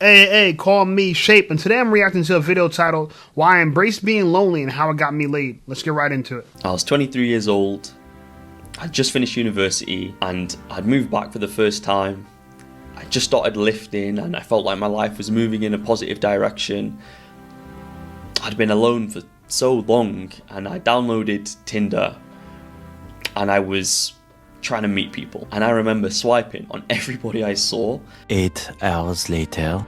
Hey, call me Shape, and today I'm reacting to a video titled Why I Embraced Being Lonely and How It Got Me Laid. Let's get right into it. I was 23 years old, I'd just finished university, and I'd moved back for the first time. I just started lifting, and I felt like my life was moving in a positive direction. I'd been alone for so long, and I downloaded Tinder, and I was trying to meet people, and I remember swiping on everybody I saw. 8 hours later,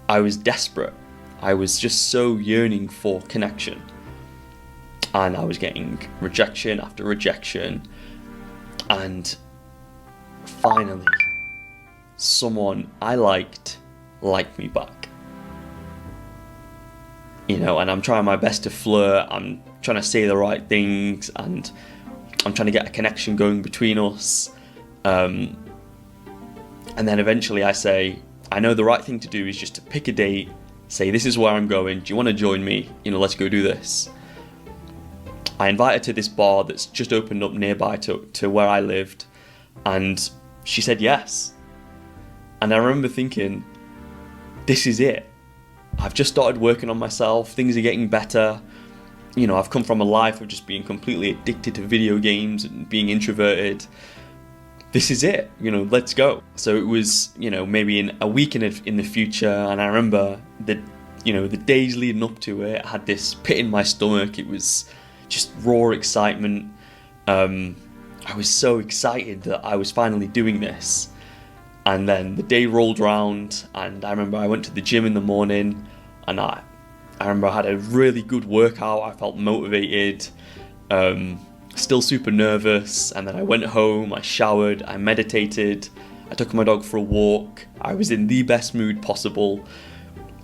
I was desperate. I was just so yearning for connection, and I was getting rejection after rejection, and finally someone I liked me back, and I'm trying my best to flirt. I'm trying to say the right things, and I'm trying to get a connection going between us, and then eventually I say, I know the right thing to do is just to pick a date, say this is where I'm going, do you want to join me, let's go do this. I invite her to this bar that's just opened up nearby to where I lived, and she said yes. And I remember thinking, this is it. I've just started working on myself, things are getting better. I've come from a life of just being completely addicted to video games and being introverted. This is it, let's go. So it was, maybe in a week in the future, and I remember the days leading up to it, I had this pit in my stomach. It was just raw excitement. I was so excited that I was finally doing this. And then the day rolled around, and I remember I went to the gym in the morning, and I remember I had a really good workout. I felt motivated, still super nervous, and then I went home, I showered, I meditated, I took my dog for a walk. I was in the best mood possible.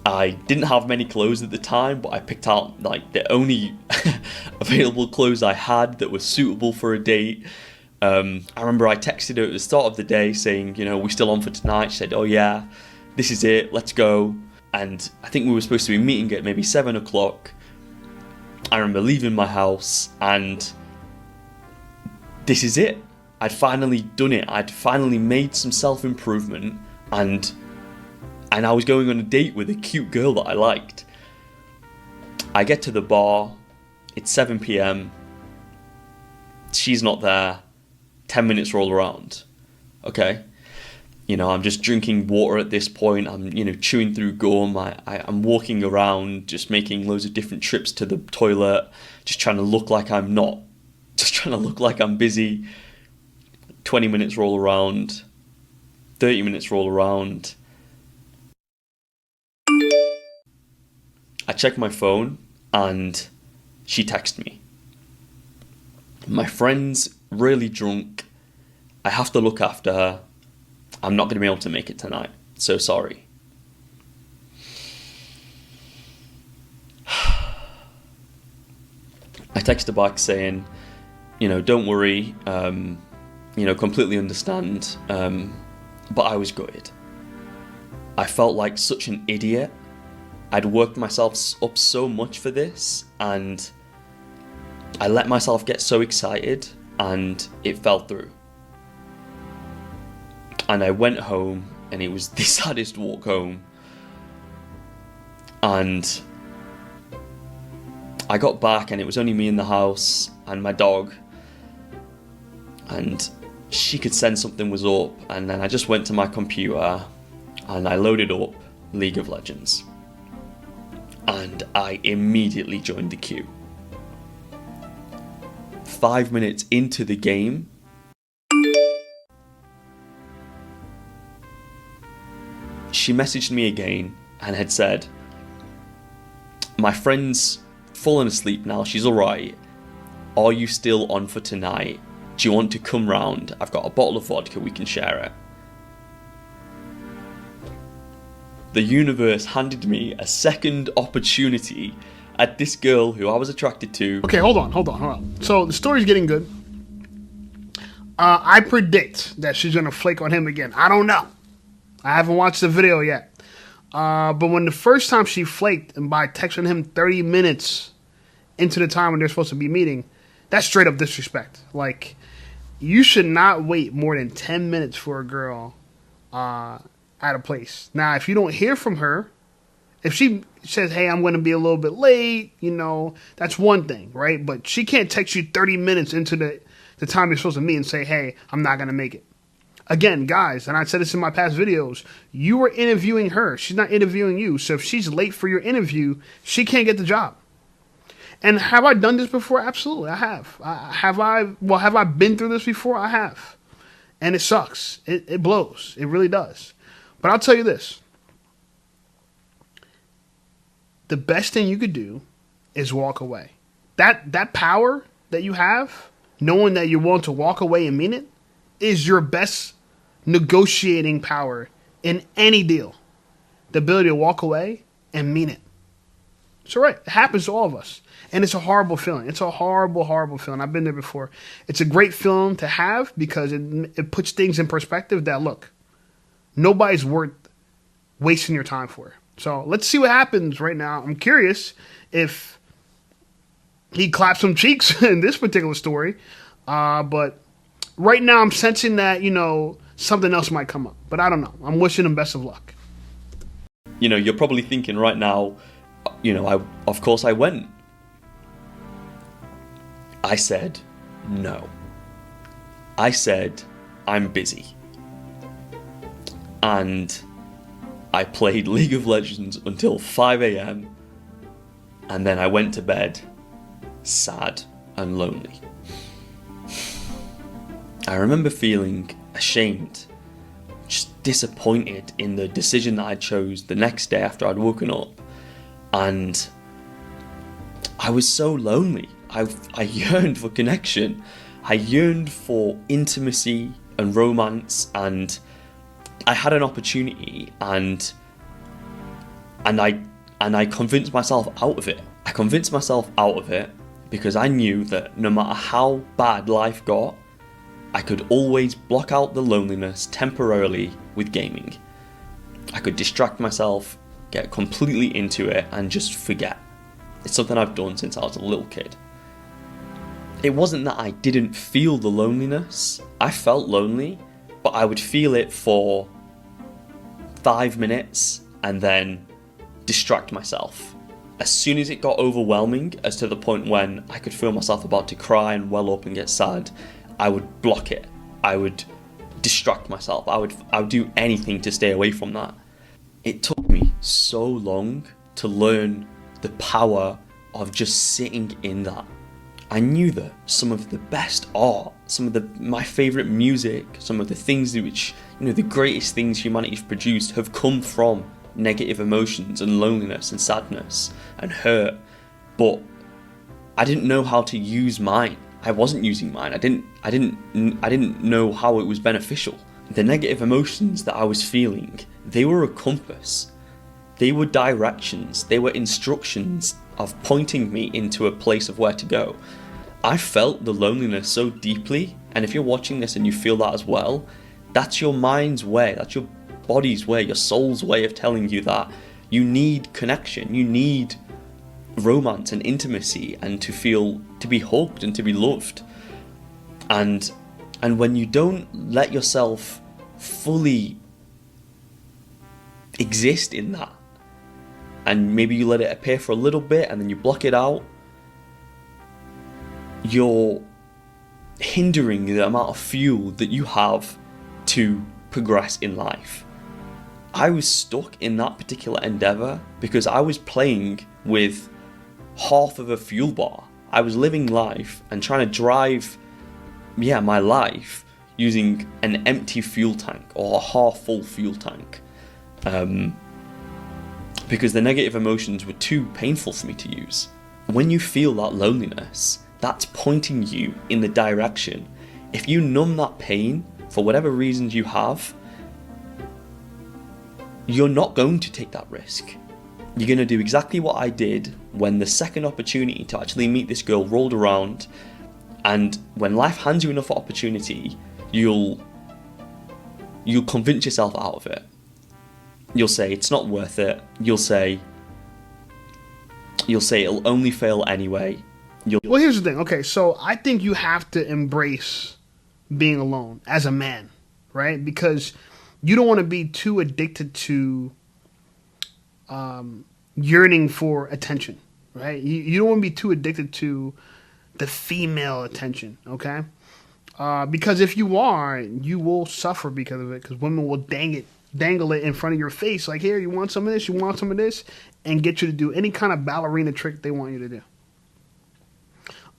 I didn't have many clothes at the time, but I picked out the only available clothes I had that were suitable for a date. I remember I texted her at the start of the day saying, we still on for tonight? She said, oh yeah, this is it, let's go. And I think we were supposed to be meeting at maybe 7 o'clock. I remember leaving my house, and this is it. I'd finally done it. I'd finally made some self-improvement, and I was going on a date with a cute girl that I liked. I get to the bar, it's 7 p.m. She's not there. 10 minutes roll around. Okay. I'm just drinking water at this point. I'm, chewing through gum. I'm walking around, just making loads of different trips to the toilet, just trying to look like I'm not, just trying to look like I'm busy. 20 minutes roll around. 30 minutes roll around. I check my phone, and she texted me. My friend's really drunk. I have to look after her. I'm not going to be able to make it tonight. So sorry. I text her back saying, don't worry, completely understand, but I was gutted. I felt like such an idiot. I'd worked myself up so much for this, and I let myself get so excited, and it fell through. And I went home, and it was the saddest walk home. And I got back, and it was only me in the house and my dog. And she could sense something was up, and then I just went to my computer, and I loaded up League of Legends. And I immediately joined the queue. 5 minutes into the game, she messaged me again and had said, my friend's fallen asleep now, she's alright. Are you still on for tonight? Do you want to come round? I've got a bottle of vodka, we can share it. The universe handed me a second opportunity at this girl who I was attracted to. Okay, hold on. So the story's getting good. I predict that she's gonna flake on him again. I don't know. I haven't watched the video yet. But when the first time she flaked, and by texting him 30 minutes into the time when they're supposed to be meeting, that's straight up disrespect. Like, you should not wait more than 10 minutes for a girl out of place. Now, if you don't hear from her, if she says, hey, I'm going to be a little bit late, that's one thing, right? But she can't text you 30 minutes into the time you're supposed to meet and say, hey, I'm not going to make it. Again, guys, and I said this in my past videos, you were interviewing her. She's not interviewing you. So if she's late for your interview, she can't get the job. And have I done this before? Absolutely, I have. Have I been through this before? I have. And it sucks. It blows. It really does. But I'll tell you this. The best thing you could do is walk away. That power that you have, knowing that you're willing to walk away and mean it, is your best negotiating power in any deal. The ability to walk away and mean it. It's all right. It happens to all of us. And it's a horrible feeling. It's a horrible, horrible feeling. I've been there before. It's a great feeling to have because it puts things in perspective that, look, nobody's worth wasting your time for. So let's see what happens right now. I'm curious if he claps some cheeks in this particular story. But right now I'm sensing that, something else might come up. But I don't know. I'm wishing him best of luck. You're probably thinking right now, of course I went. I said no. I said I'm busy. And I played League of Legends until 5 a.m. and then I went to bed sad and lonely. I remember feeling ashamed, just disappointed in the decision that I chose the next day after I'd woken up. And I was so lonely. I yearned for connection. I yearned for intimacy and romance, and I had an opportunity, and I convinced myself out of it. I convinced myself out of it because I knew that no matter how bad life got, I could always block out the loneliness temporarily with gaming. I could distract myself, get completely into it, and just forget. It's something I've done since I was a little kid. It wasn't that I didn't feel the loneliness. I felt lonely, but I would feel it for 5 minutes and then distract myself. As soon as it got overwhelming, as to the point when I could feel myself about to cry and well up and get sad, I would block it. I would distract myself. I would do anything to stay away from that. It took me so long to learn the power of just sitting in that. I knew that some of the best art, some of my favourite music, some of the things which, the greatest things humanity has produced have come from negative emotions and loneliness and sadness and hurt. But I didn't know how to use mine. I wasn't using mine. I didn't know how it was beneficial. The negative emotions that I was feeling, they were a compass. They were directions. They were instructions of pointing me into a place of where to go. I felt the loneliness so deeply, and if you're watching this and you feel that as well, that's your mind's way, that's your body's way, your soul's way of telling you that you need connection, you need romance and intimacy, and to be hugged and to be loved. And when you don't let yourself fully exist in that, and maybe you let it appear for a little bit and then you block it out, you're hindering the amount of fuel that you have to progress in life. I was stuck in that particular endeavour because I was playing with half of a fuel bar. I was living life and trying to drive my life using an empty fuel tank or a half full fuel tank. Because the negative emotions were too painful for me to use. When you feel that loneliness, that's pointing you in the direction. If you numb that pain for whatever reasons you have, you're not going to take that risk. You're going to do exactly what I did when the second opportunity to actually meet this girl rolled around. And when life hands you enough opportunity, you'll convince yourself out of it. You'll say it's not worth it. You'll say it'll only fail anyway. Well, here's the thing. Okay, so I think you have to embrace being alone as a man, right? Because you don't want to be too addicted to yearning for attention, right? You don't want to be too addicted to the female attention, okay? Because if you are, you will suffer because of it, because women will dangle it in front of your face, like, here, you want some of this, you want some of this, and get you to do any kind of ballerina trick they want you to do.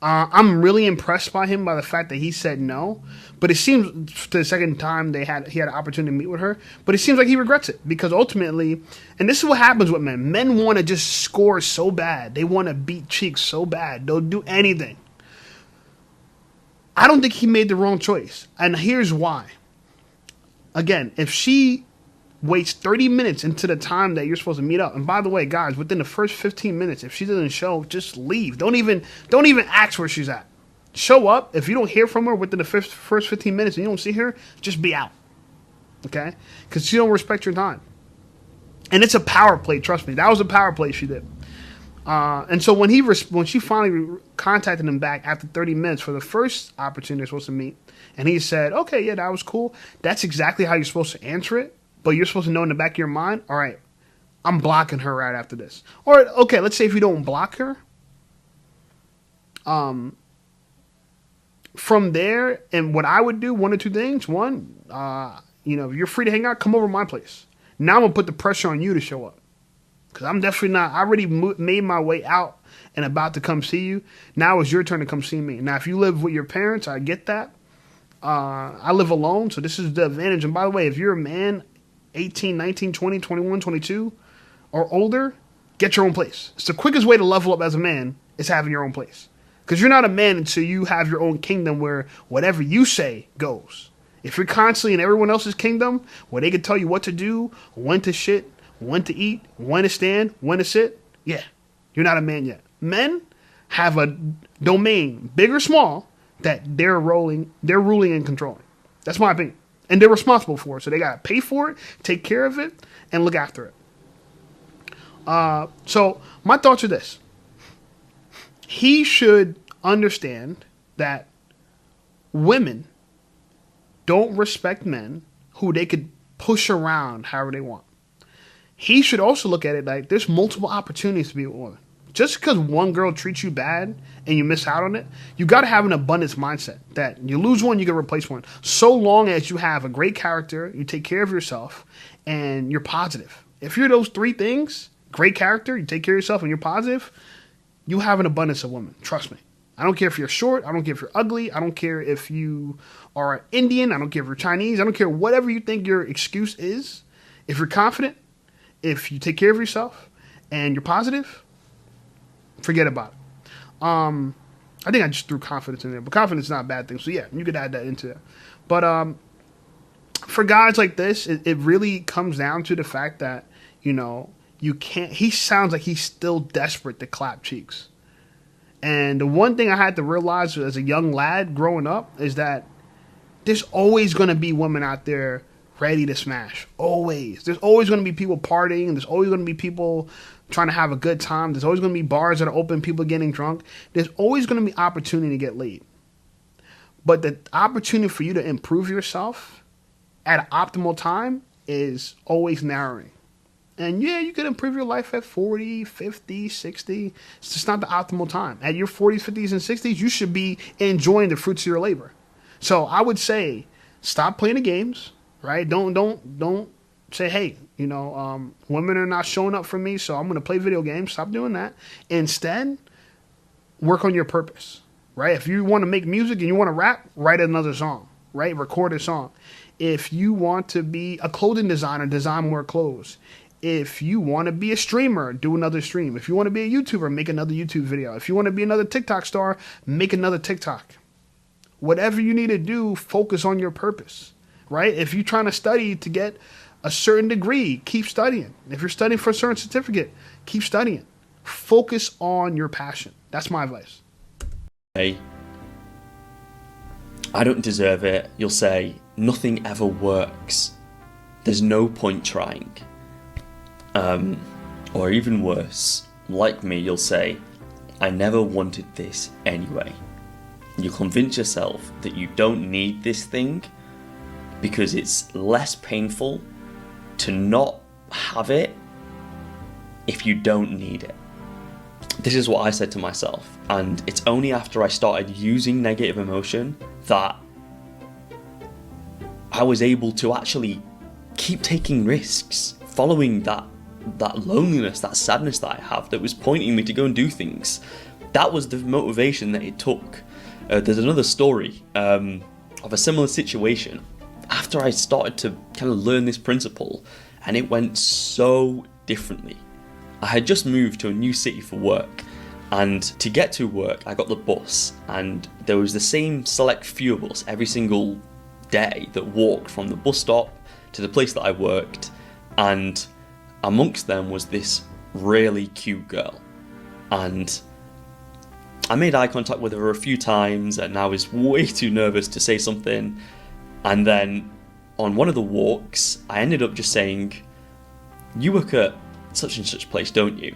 I'm really impressed by him, by the fact that he said no. But it seems the second time he had an opportunity to meet with her, but it seems like he regrets it, because ultimately, and this is what happens with men. Men want to just score so bad. They want to beat cheeks so bad. They'll do anything. I don't think he made the wrong choice. And here's why. Again, if she waits 30 minutes into the time that you're supposed to meet up. And by the way, guys, within the first 15 minutes, if she doesn't show, just leave. Don't even ask where she's at. Show up. If you don't hear from her within the first 15 minutes and you don't see her, just be out. Okay? Because she don't respect your time. And it's a power play, trust me. That was a power play she did. And so when she finally contacted him back after 30 minutes for the first opportunity they're supposed to meet, and he said, okay, yeah, that was cool. That's exactly how you're supposed to answer it. But you're supposed to know in the back of your mind, all right, I'm blocking her right after this. Or, okay, let's say if you don't block her, from there, and what I would do, one or two things. One, if you're free to hang out, come over to my place. Now I'm going to put the pressure on you to show up. Because I'm definitely not, I already made my way out and about to come see you. Now it's your turn to come see me. Now, if you live with your parents, I get that. I live alone, so this is the advantage. And by the way, if you're a man, 18, 19, 20, 21, 22, or older, get your own place. It's the quickest way to level up as a man is having your own place. Because you're not a man until you have your own kingdom where whatever you say goes. If you're constantly in everyone else's kingdom where they can tell you what to do, when to shit, when to eat, when to stand, when to sit, yeah, you're not a man yet. Men have a domain, big or small, that they're ruling and controlling. That's my opinion. And they're responsible for it. So they got to pay for it, take care of it, and look after it. So my thoughts are this. He should understand that women don't respect men who they could push around however they want. He should also look at it like there's multiple opportunities to be with women. Just because one girl treats you bad and you miss out on it, you got to have an abundance mindset that you lose one, you can replace one. So long as you have a great character, you take care of yourself, and you're positive. If you're those three things, great character, you take care of yourself, and you're positive, you have an abundance of women. Trust me. I don't care if you're short. I don't care if you're ugly. I don't care if you are Indian. I don't care if you're Chinese. I don't care whatever you think your excuse is. If you're confident, if you take care of yourself, and you're positive, forget about it. I think I just threw confidence in there, but confidence is not a bad thing. So yeah, you could add that into it. But for guys like this, it really comes down to the fact that, you can't. He sounds like he's still desperate to clap cheeks. And the one thing I had to realize as a young lad growing up is that there's always going to be women out there ready to smash. Always. There's always going to be people partying. There's always going to be people trying to have a good time. There's always going to be bars that are open, people getting drunk. There's always going to be opportunity to get laid. But the opportunity for you to improve yourself at an optimal time is always narrowing. And yeah, you can improve your life at 40, 50, 60. It's just not the optimal time. At your 40s, 50s, and 60s, you should be enjoying the fruits of your labor. So I would say, stop playing the games, right? Don't say, hey, women are not showing up for me, so I'm going to play video games. Stop doing that. Instead, work on your purpose, right? If you want to make music and you want to rap, write another song, right? Record a song. If you want to be a clothing designer, design more clothes. If you want to be a streamer, do another stream. If you want to be a YouTuber, make another YouTube video. If you want to be another TikTok star, make another TikTok. Whatever you need to do, focus on your purpose, right? If you're trying to study to get a certain degree, keep studying. If you're studying for a certain certificate, keep studying. Focus on your passion. That's my advice. Hey, I don't deserve it. You'll say, nothing ever works. There's no point trying. Or even worse, like me, you'll say, I never wanted this anyway. You convince yourself that you don't need this thing, because it's less painful to not have it if you don't need it. This is what I said to myself, and it's only after I started using negative emotion that I was able to actually keep taking risks, following that loneliness, that sadness that I have that was pointing me to go and do things. That was the motivation that it took. There's another story of a similar situation after I started to kind of learn this principle, and it went so differently. I had just moved to a new city for work, and to get to work I got the bus, and there was the same select few of us every single day that walked from the bus stop to the place that I worked, and amongst them was this really cute girl, and I made eye contact with her a few times, and I was way too nervous to say something. And then on one of the walks I ended up just saying, "You work at such and such place, don't you?"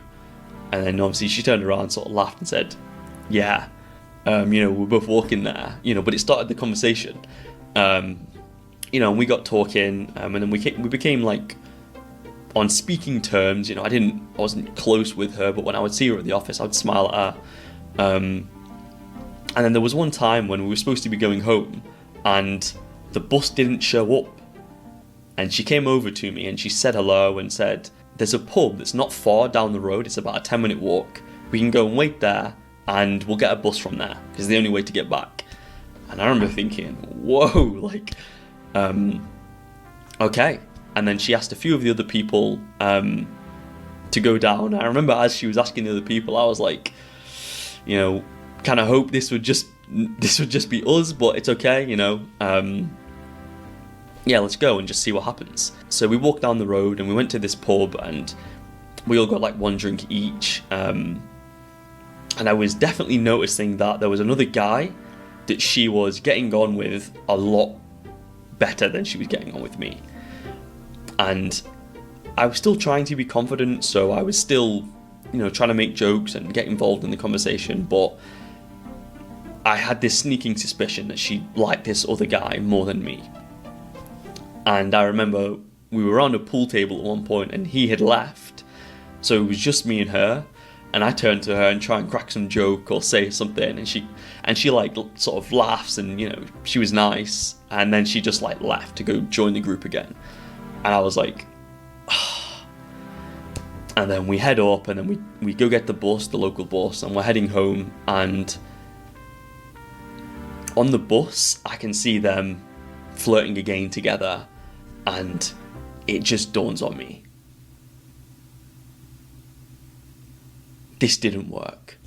And then obviously she turned around, sort of laughed and said, "Yeah, we're both walking there," but it started the conversation. And we got talking, and then we became like on speaking terms. I wasn't close with her, but when I would see her at the office, I'd smile at her. And then there was one time when we were supposed to be going home, and the bus didn't show up. And she came over to me and she said hello and said, "There's a pub that's not far down the road. It's about a 10-minute walk. We can go and wait there, and we'll get a bus from there, because it's the only way to get back." And I remember thinking, whoa, okay. And then she asked a few of the other people to go down. I remember as she was asking the other people, I was like, kind of hope this would just be us, but it's okay, yeah, let's go and just see what happens. So we walked down the road and we went to this pub, and we all got like one drink each, and I was definitely noticing that there was another guy that she was getting on with a lot better than she was getting on with me. And I was still trying to be confident, so I was still trying to make jokes and get involved in the conversation, but I had this sneaking suspicion that she liked this other guy more than me. And I remember we were on a pool table at one point, and he had left, so it was just me and her. And I turned to her and try and crack some joke or say something, and she like sort of laughs, and she was nice, and then she just like left to go join the group again. And I was like, and then we head up, and then we go get the bus, the local bus, and we're heading home. And on the bus, I can see them flirting again together, and it just dawns on me. This didn't work.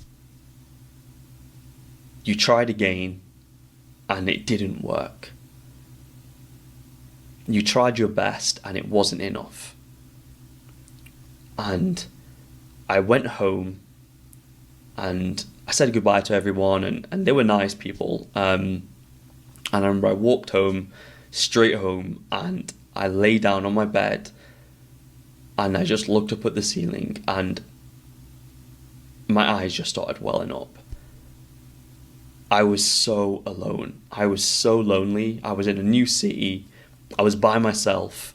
You tried again, and it didn't work. You tried your best, and it wasn't enough. And I went home, and I said goodbye to everyone, and they were nice people. And I remember I walked home, straight home, and I lay down on my bed, and I just looked up at the ceiling, and my eyes just started welling up. I was so alone. I was so lonely. I was in a new city. I was by myself.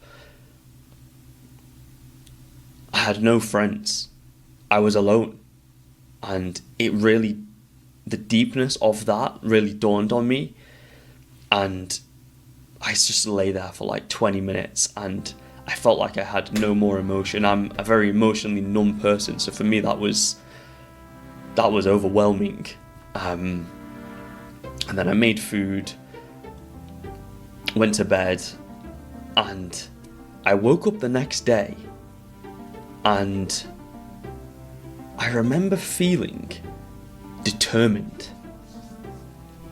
I had no friends. I was alone. And the deepness of that really dawned on me. And I just lay there for like 20 minutes, and I felt like I had no more emotion. I'm a very emotionally numb person, so for me that was overwhelming. And then I made food, went to bed, and I woke up the next day, and I remember feeling determined.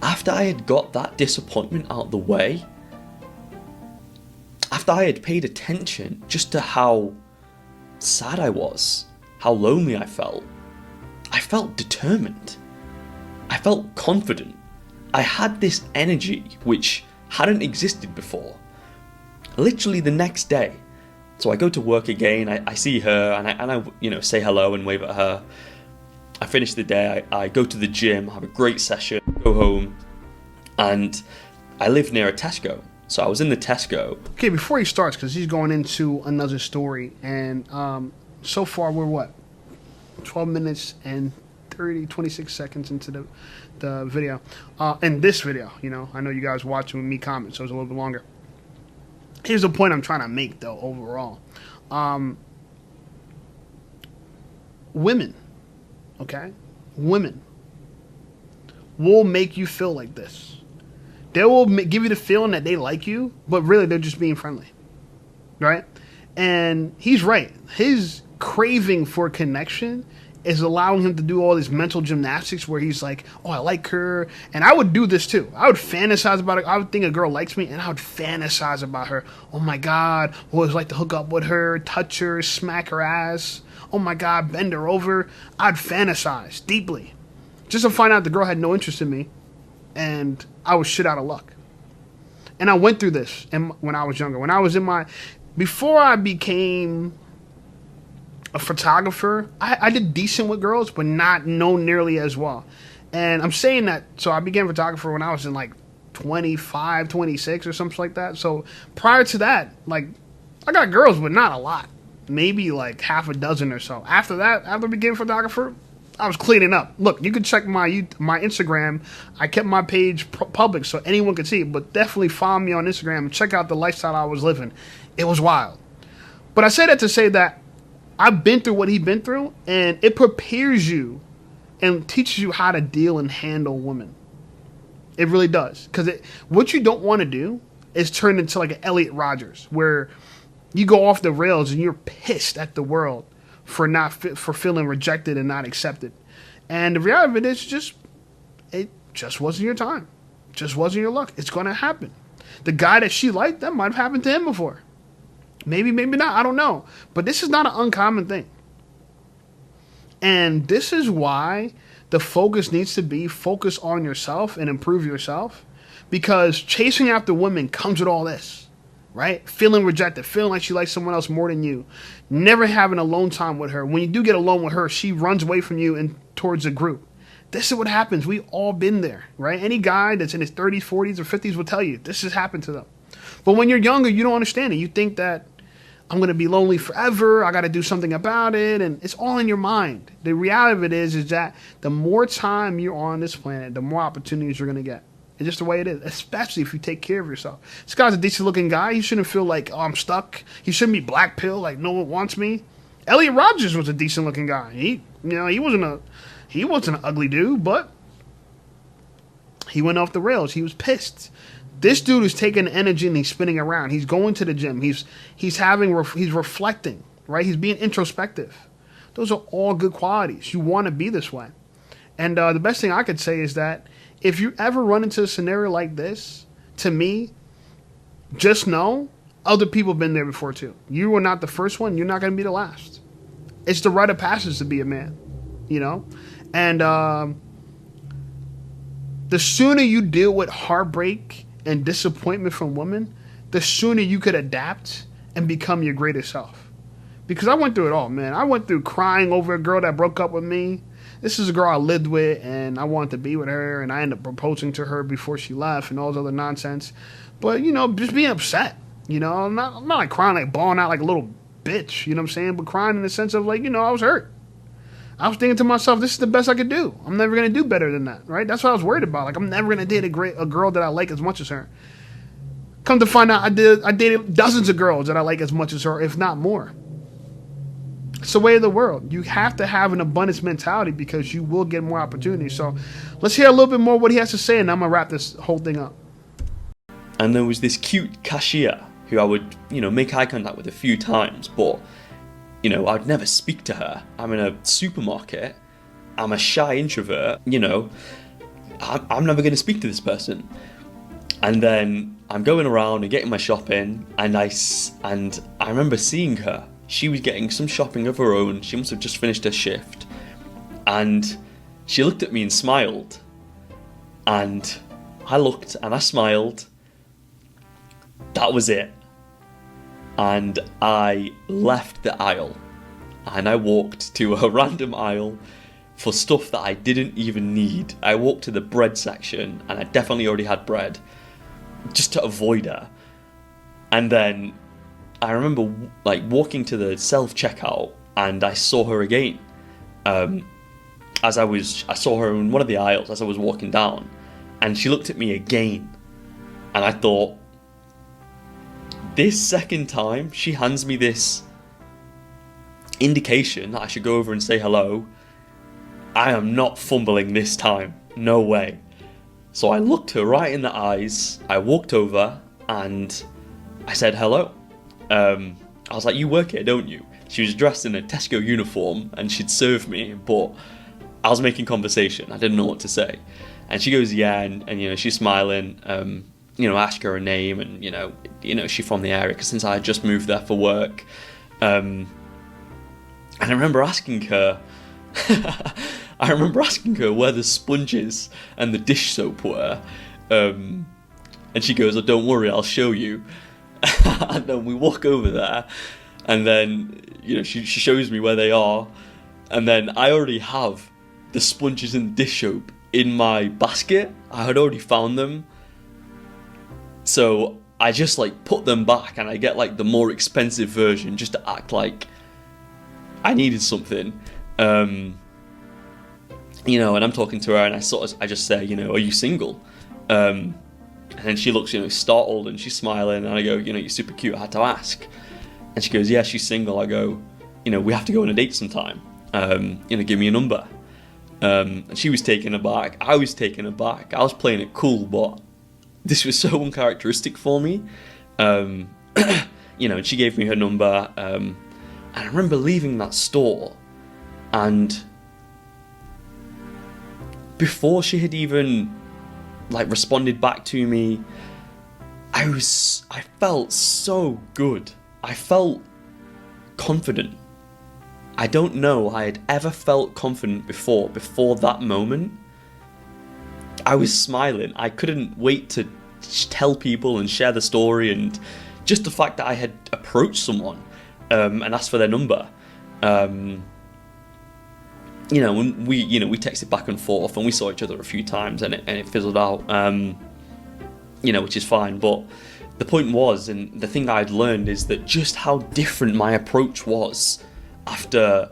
After I had got that disappointment out of the way, after I had paid attention just to how sad I was, how lonely I felt determined. I felt confident. I had this energy which hadn't existed before. Literally the next day. So I go to work again, I see her, and I say hello and wave at her. I finish the day, I go to the gym, have a great session, go home, and I live near a Tesco. So I was in the Tesco. Okay, before he starts, because he's going into another story, and so far we're what? 12 minutes and 26 seconds into the video. In this video, you know, I know you guys watching with me comment, so it's a little bit longer. Here's the point I'm trying to make, though, overall. Women, okay? Women will make you feel like this. They will give you the feeling that they like you, but really they're just being friendly, right? And he's right. His craving for connection is allowing him to do all this mental gymnastics where he's like, oh, I like her. And I would do this too. I would fantasize about it. I would think a girl likes me, and I would fantasize about her. Oh my God, what would it like to hook up with her, touch her, smack her ass? Oh my God, bend her over. I'd fantasize deeply just to find out the girl had no interest in me, and I was shit out of luck. And I went through this when I was younger. When I was before I became a photographer, I did decent with girls, but not nearly as well. And I'm saying that, so I began photographer when I was in like 25, 26 or something like that. So prior to that, like, I got girls, but not a lot. Maybe like half a dozen or so. After that, after I became a photographer, I was cleaning up. Look, you can check my Instagram. I kept my page public so anyone could see it, but definitely follow me on Instagram and check out the lifestyle I was living. It was wild. But I say that to say that I've been through what he's been through, and it prepares you and teaches you how to deal and handle women. It really does. Because what you don't want to do is turn into like an Elliot Rodgers, where you go off the rails and you're pissed at the world for feeling rejected and not accepted. And the reality of it is it just wasn't your time. Just wasn't your luck. It's going to happen. The guy that she liked, that might have happened to him before. Maybe, maybe not. I don't know. But this is not an uncommon thing. And this is why the focus needs to be focus on yourself and improve yourself. Because chasing after women comes with all this, right? Feeling rejected, feeling like she likes someone else more than you. Never having alone time with her. When you do get alone with her, she runs away from you and towards a group. This is what happens. We've all been there, right? Any guy that's in his 30s, 40s, or 50s will tell you this has happened to them. But when you're younger, you don't understand it. You think that I'm going to be lonely forever. I got to do something about it. And it's all in your mind. The reality of it is that the more time you're on this planet, the more opportunities you're going to get. It's just the way it is, especially if you take care of yourself. This guy's a decent looking guy. He shouldn't feel like, oh, I'm stuck. He shouldn't be black pill, like no one wants me. Elliot Rodgers was a decent looking guy. He wasn't an ugly dude, but he went off the rails. He was pissed. This dude is taking energy and he's spinning around. He's going to the gym. He's reflecting, right? He's being introspective. Those are all good qualities. You want to be this way. And the best thing I could say is that if you ever run into a scenario like this, to me, just know other people have been there before too. You are not the first one. You're not going to be the last. It's the rite of passage to be a man, you know? And the sooner you deal with heartbreak and disappointment from women, the sooner you could adapt and become your greatest self. Because I went through it all, man. I went through crying over a girl that broke up with me. This is a girl I lived with, and I wanted to be with her, and I ended up proposing to her before she left and all this other nonsense. But, you know, just being upset, you know. I'm not like crying, like bawling out like a little bitch, you know what I'm saying? But crying in the sense of, like, you know, I was hurt. I was thinking to myself, this is the best I could do. I'm never going to do better than that, right? That's what I was worried about. Like, I'm never going to date a girl that I like as much as her. Come to find out, I dated dozens of girls that I like as much as her, if not more. It's the way of the world. You have to have an abundance mentality because you will get more opportunities. So let's hear a little bit more what he has to say, and I'm going to wrap this whole thing up. And there was this cute cashier who I would, you know, make eye contact with a few times, but, you know, I'd never speak to her. I'm in a supermarket. I'm a shy introvert, you know. I'm never going to speak to this person. And then I'm going around and getting my shopping, and I remember seeing her. She was getting some shopping of her own. She must have just finished her shift. And she looked at me and smiled. And I looked and I smiled. That was it. And I left the aisle. And I walked to a random aisle for stuff that I didn't even need. I walked to the bread section, and I definitely already had bread, just to avoid her. And then I remember like walking to the self-checkout, and I saw her again. I saw her in one of the aisles as I was walking down, and she looked at me again. And I thought, this second time she hands me this indication that I should go over and say hello, I am not fumbling this time. No way. So I looked her right in the eyes, I walked over, and I said hello. I was like, you work here, don't you? She was dressed in a Tesco uniform, and she'd serve me, but I was making conversation. I didn't know what to say. And she goes, yeah, and you know, she's smiling. I ask her name, and you know, she's from the area, because since I had just moved there for work. And I remember asking her, where the sponges and the dish soap were. And she goes, oh, don't worry, I'll show you. And then we walk over there, and then, you know, she shows me where they are. And then I already have the sponges and dish soap in my basket. I had already found them. So I just like put them back, and I get like the more expensive version just to act like I needed something. And I'm talking to her, and I just say, are you single? And then she looks, startled, and she's smiling, and I go, you're super cute, I had to ask. And she goes, yeah, she's single. I go, we have to go on a date sometime. Give me a number. And she was taken aback. I was taken aback. I was playing it cool, but this was so uncharacteristic for me. And she gave me her number. And I remember leaving that store, and before she had even responded back to me, I felt so good. I felt confident. I don't know I had ever felt confident before that moment. I was smiling. I couldn't wait to tell people and share the story, and just the fact that I had approached someone and asked for their number. When we texted back and forth, and we saw each other a few times, and it fizzled out, which is fine. But the point was, and the thing I'd learned, is that just how different my approach was after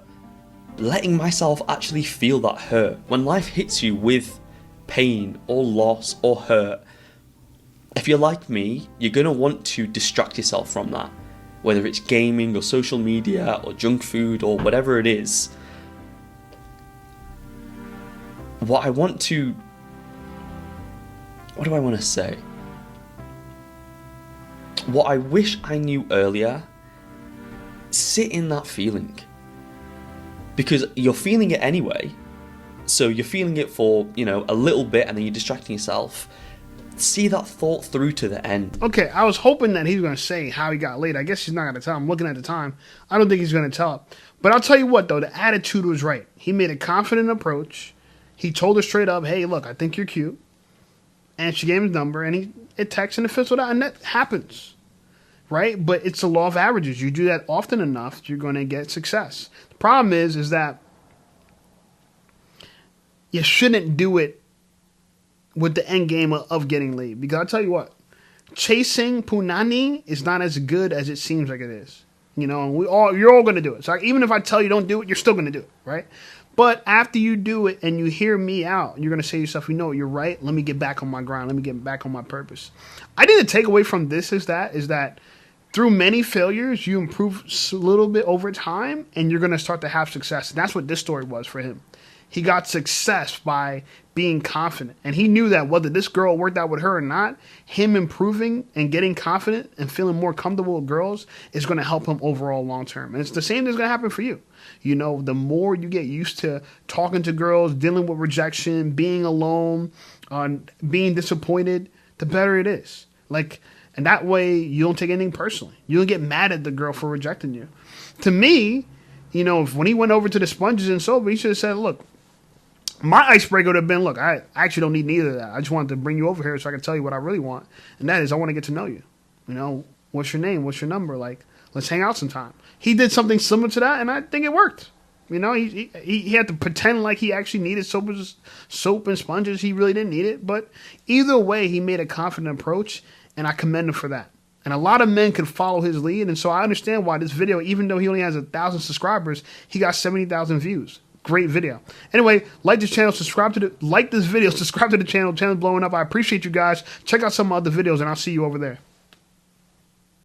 letting myself actually feel that hurt. When life hits you with pain or loss or hurt, if you're like me, you're going to want to distract yourself from that, whether it's gaming or social media or junk food or whatever it is. What do I want to say? What I wish I knew earlier, sit in that feeling. Because you're feeling it anyway. So you're feeling it for, a little bit, and then you're distracting yourself. See that thought through to the end. Okay, I was hoping that he was going to say how he got laid. I guess he's not going to tell. I'm looking at the time. I don't think he's going to tell. But I'll tell you what, though, the attitude was right. He made a confident approach. He told her straight up, hey, look, I think you're cute. And she gave him his number, and it texted, and it fizzled out, and that happens. Right? But it's the law of averages. You do that often enough, you're going to get success. The problem is that you shouldn't do it with the end game of getting laid. Because I'll tell you what, chasing punani is not as good as it seems like it is. And you're all going to do it. So even if I tell you don't do it, you're still going to do it, right? But after you do it and you hear me out, you're going to say to yourself, you're right. Let me get back on my grind. Let me get back on my purpose. I think the takeaway from this is that through many failures, you improve a little bit over time, and you're going to start to have success. And that's what this story was for him. He got success by being confident. And he knew that whether this girl worked out with her or not, him improving and getting confident and feeling more comfortable with girls is going to help him overall long term. And it's the same that's going to happen for you. The more you get used to talking to girls, dealing with rejection, being alone, being disappointed, the better it is. And that way you don't take anything personally. You don't get mad at the girl for rejecting you. To me, when he went over to the sponges and soap, he should have said, look, my icebreaker would have been, look, I actually don't need neither of that. I just wanted to bring you over here so I can tell you what I really want. And that is, I want to get to know you. What's your name? What's your number? Let's hang out sometime. He did something similar to that, and I think it worked. He had to pretend like he actually needed soap and sponges. He really didn't need it. But either way, he made a confident approach, and I commend him for that. And a lot of men could follow his lead. And so I understand why this video, even though he only has 1,000 subscribers, he got 70,000 views. Great video. Anyway, like this channel, like this video, subscribe to the channel. The channel's blowing up. I appreciate you guys. Check out some other videos, and I'll see you over there.